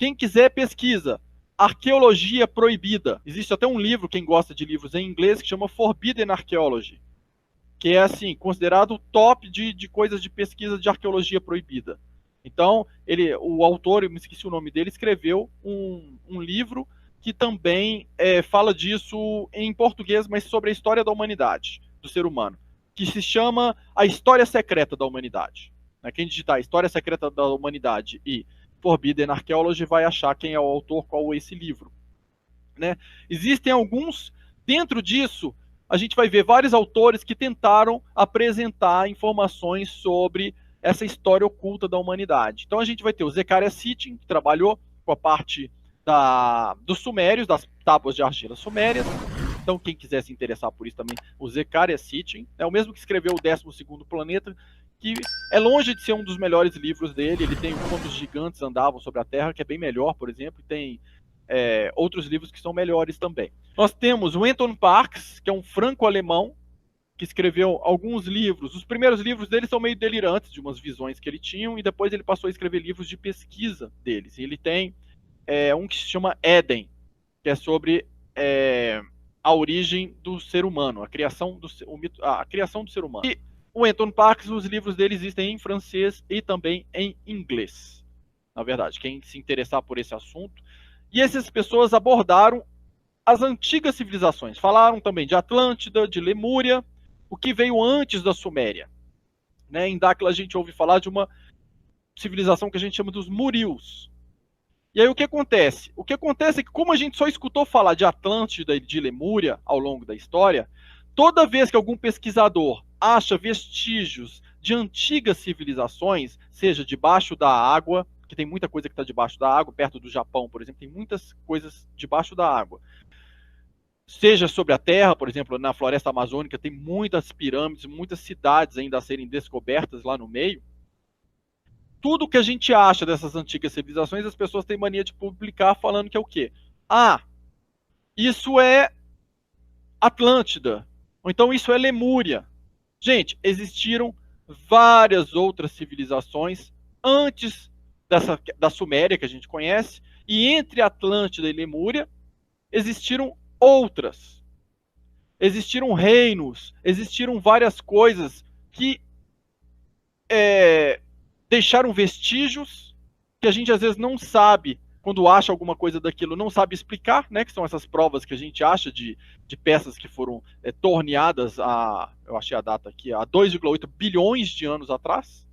Quem quiser, pesquisa. Arqueologia Proibida. Existe até um livro, quem gosta de livros em inglês, que chama Forbidden Archaeology, que é, assim, considerado o top de coisas de pesquisa de arqueologia proibida. Então, o autor, eu me esqueci o nome dele, escreveu um livro que também fala disso em português, mas sobre a história da humanidade, do ser humano, que se chama A História Secreta da Humanidade. Quem digitar História Secreta da Humanidade e Forbidden Archaeology vai achar quem é o autor, qual é esse livro. Né? Existem alguns, dentro disso, a gente vai ver vários autores que tentaram apresentar informações sobre essa história oculta da humanidade. Então a gente vai ter o Zecharia Sitchin, que trabalhou com a parte dos sumérios, das tábuas de argila sumérias. Então quem quiser se interessar por isso também, o Zecharia Sitchin, é o mesmo que escreveu o 12º Planeta, que é longe de ser um dos melhores livros dele. Ele tem Quando os Gigantes Andavam sobre a Terra, que é bem melhor, por exemplo, e tem outros livros que são melhores também. Nós temos o Anton Parks, que é um franco-alemão, que escreveu alguns livros. Os primeiros livros dele são meio delirantes, de umas visões que ele tinha, e depois ele passou a escrever livros de pesquisa deles. E ele tem um que se chama Éden, que é sobre a origem do ser humano, a criação do ser humano. E o Anton Parks, os livros dele existem em francês e também em inglês. Na verdade, quem se interessar por esse assunto. E essas pessoas abordaram as antigas civilizações. Falaram também de Atlântida, de Lemúria, o que veio antes da Suméria. Né? Em Dáquila a gente ouve falar de uma civilização que a gente chama dos Murios. E aí o que acontece? O que acontece é que, como a gente só escutou falar de Atlântida e de Lemúria ao longo da história, toda vez que algum pesquisador acha vestígios de antigas civilizações, seja debaixo da água, que tem muita coisa que está debaixo da água, perto do Japão, por exemplo, tem muitas coisas debaixo da água. Seja sobre a terra, por exemplo, na floresta amazônica, tem muitas pirâmides, muitas cidades ainda a serem descobertas lá no meio. Tudo que a gente acha dessas antigas civilizações, as pessoas têm mania de publicar falando que é o quê? Ah, isso é Atlântida, ou então isso é Lemúria. Gente, existiram várias outras civilizações antes da Suméria, que a gente conhece, e entre Atlântida e Lemúria existiram outras. Existiram reinos, existiram várias coisas que deixaram vestígios que a gente às vezes não sabe, quando acha alguma coisa daquilo, não sabe explicar, né? Que são essas provas que a gente acha de peças que foram torneadas eu achei a data aqui, há 2,8 bilhões de anos atrás.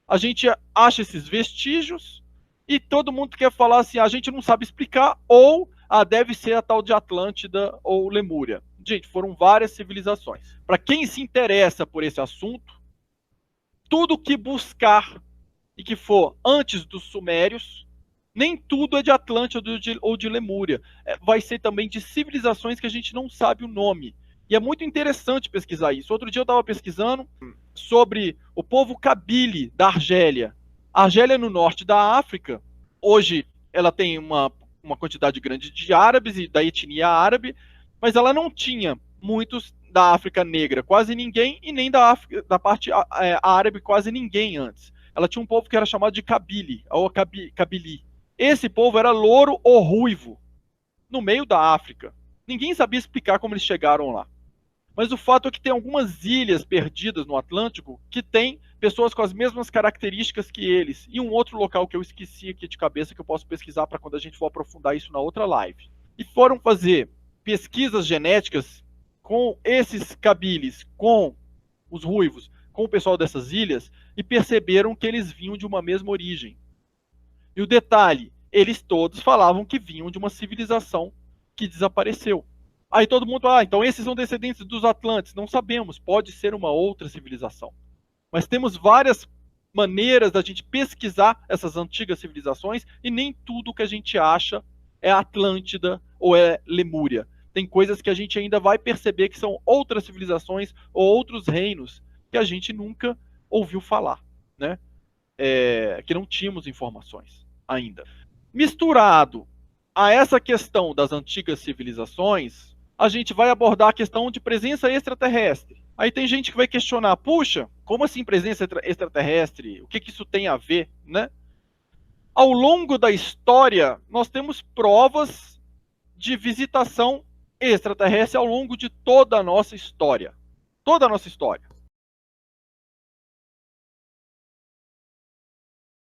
A gente acha esses vestígios e todo mundo quer falar assim, a gente não sabe explicar, ou deve ser a tal de Atlântida ou Lemúria. Gente, foram várias civilizações. Para quem se interessa por esse assunto, tudo que buscar e que for antes dos sumérios, nem tudo é de Atlântida ou de Lemúria. Vai ser também de civilizações que a gente não sabe o nome. E é muito interessante pesquisar isso. Outro dia eu estava pesquisando sobre o povo Kabyle da Argélia. A Argélia é no norte da África. Hoje ela tem uma quantidade grande de árabes e da etnia árabe, mas ela não tinha muitos da África negra, quase ninguém, e nem da parte árabe, quase ninguém antes. Ela tinha um povo que era chamado de Kabyle, ou Kabyle. Esse povo era louro ou ruivo, no meio da África. Ninguém sabia explicar como eles chegaram lá. Mas o fato é que tem algumas ilhas perdidas no Atlântico que tem pessoas com as mesmas características que eles. E um outro local que eu esqueci aqui de cabeça, que eu posso pesquisar para quando a gente for aprofundar isso na outra live. E foram fazer pesquisas genéticas com esses Kabyles, com os ruivos, com o pessoal dessas ilhas, e perceberam que eles vinham de uma mesma origem. E o detalhe, eles todos falavam que vinham de uma civilização que desapareceu. Aí todo mundo fala, então esses são descendentes dos Atlantes. Não sabemos, pode ser uma outra civilização. Mas temos várias maneiras da gente pesquisar essas antigas civilizações e nem tudo que a gente acha é Atlântida ou é Lemúria. Tem coisas que a gente ainda vai perceber que são outras civilizações ou outros reinos que a gente nunca ouviu falar, né? Que não tínhamos informações ainda. Misturado a essa questão das antigas civilizações, a gente vai abordar a questão de presença extraterrestre. Aí tem gente que vai questionar, puxa, como assim presença extraterrestre? O que isso tem a ver, né? Ao longo da história, nós temos provas de visitação extraterrestre ao longo de toda a nossa história. Toda a nossa história.